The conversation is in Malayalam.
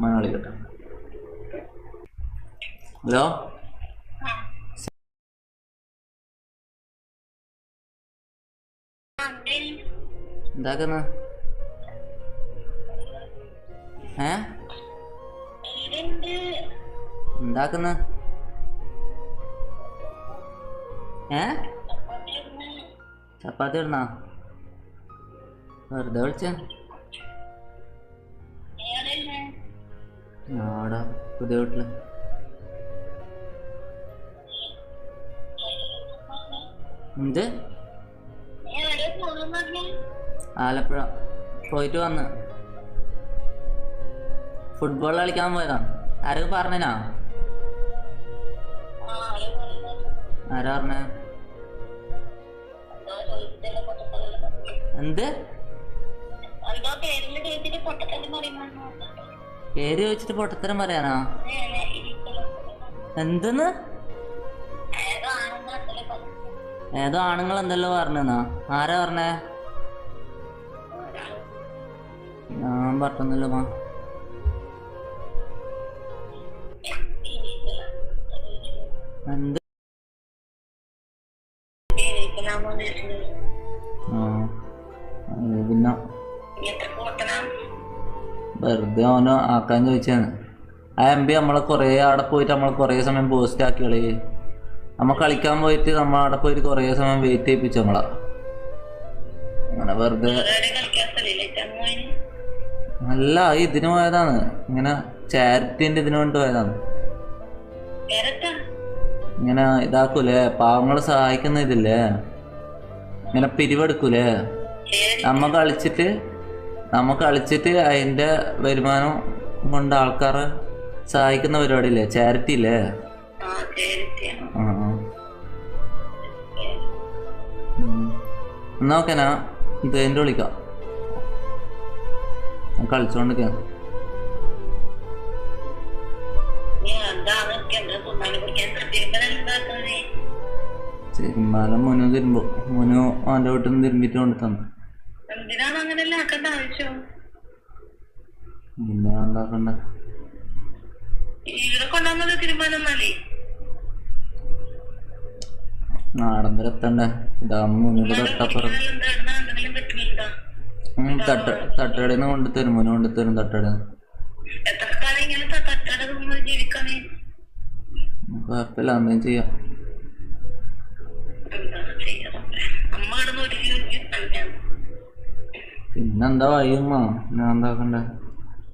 മലയാളി കേട്ടോ. ഹലോ, എന്താക്കുന്ന? എന്താക്കുന്ന? ചപ്പാത്തി ഇടണ? വെറുതെ വിളിച്ച? ആടാ പുതിയ വീട്ടില്. എന്ത്? ആലപ്പുഴ പോയിട്ട് വന്ന്. ഫുട്ബോൾ കളിക്കാൻ പോയതാ. ആരൊക്കെ പറഞ്ഞനാ? ആരാ പറഞ്ഞ? എന്ത് പേര് ചോദിച്ചിട്ട് പൊട്ടത്തരം പറയാനാ? എന്തെന്ന്? ഏതോ ആണുങ്ങൾ എന്തല്ലോ പറഞ്ഞെന്നാ? ആരാ പറഞ്ഞേ? ഞാൻ പറഞ്ഞല്ലോ മാ. എന്ത്? പിന്നെ വെറുതെ ഓനോ ആക്കാൻ ചോദിച്ചാണ്. ആ MB നമ്മളെ കുറേ അവിടെ പോയിട്ട് നമ്മൾ കുറേ സമയം പോസ്റ്റ് ആക്കി കളി. നമ്മ കളിക്കാൻ പോയിട്ട് നമ്മൾ അവിടെ പോയിട്ട് കുറേ സമയം വെയിറ്റ് ചെയ്യിപ്പിച്ചു നമ്മളെ. അങ്ങനെ വെറുതെ അല്ല, ഇതിന് പോയതാണ്. ഇങ്ങനെ ചാരിറ്റിന്റെ ഇതിനു വേണ്ടി പോയതാണ്. ഇങ്ങനെ ഇതാക്കൂലേ, പാവങ്ങളെ സഹായിക്കുന്ന ഇതില്ലേ, ഇങ്ങനെ പിരിവെടുക്കൂലേ. നമ്മ കളിച്ചിട്ട് അതിന്റെ വരുമാനം കൊണ്ട് ആൾക്കാരെ സഹായിക്കുന്ന പരിപാടി ഇല്ലേ, ചാരിറ്റി ഇല്ലേ. എന്നാ ഓക്കെ, ഞാൻ ഇതിന്റെ വിളിക്കാം. കളിച്ചോണ്ടിരിക്കാ. തിരുമ്പാലം മുനു തിരുമ്പോ, മുനു അവന്റെ വീട്ടിൽ നിന്ന് തിരുമ്പിട്ട് കൊണ്ട് തന്നു. പിന്നെ ഉണ്ടാക്കണ്ട. നാടൻ വരെ എത്തണ്ടേ? ഇതാകുമ്പോ മുന്നിൽ തൊട്ടപ്പുറം തട്ടടയിൽ നിന്ന് കൊണ്ടുതരും. മുന കൊണ്ടുതരും തട്ടടയിൽ. കുഴപ്പമില്ല, അന്നേം ചെയ്യാം. പിന്നെന്താ വഴിയുമ്മ? ഞാൻ എന്താക്കണ്ടേ?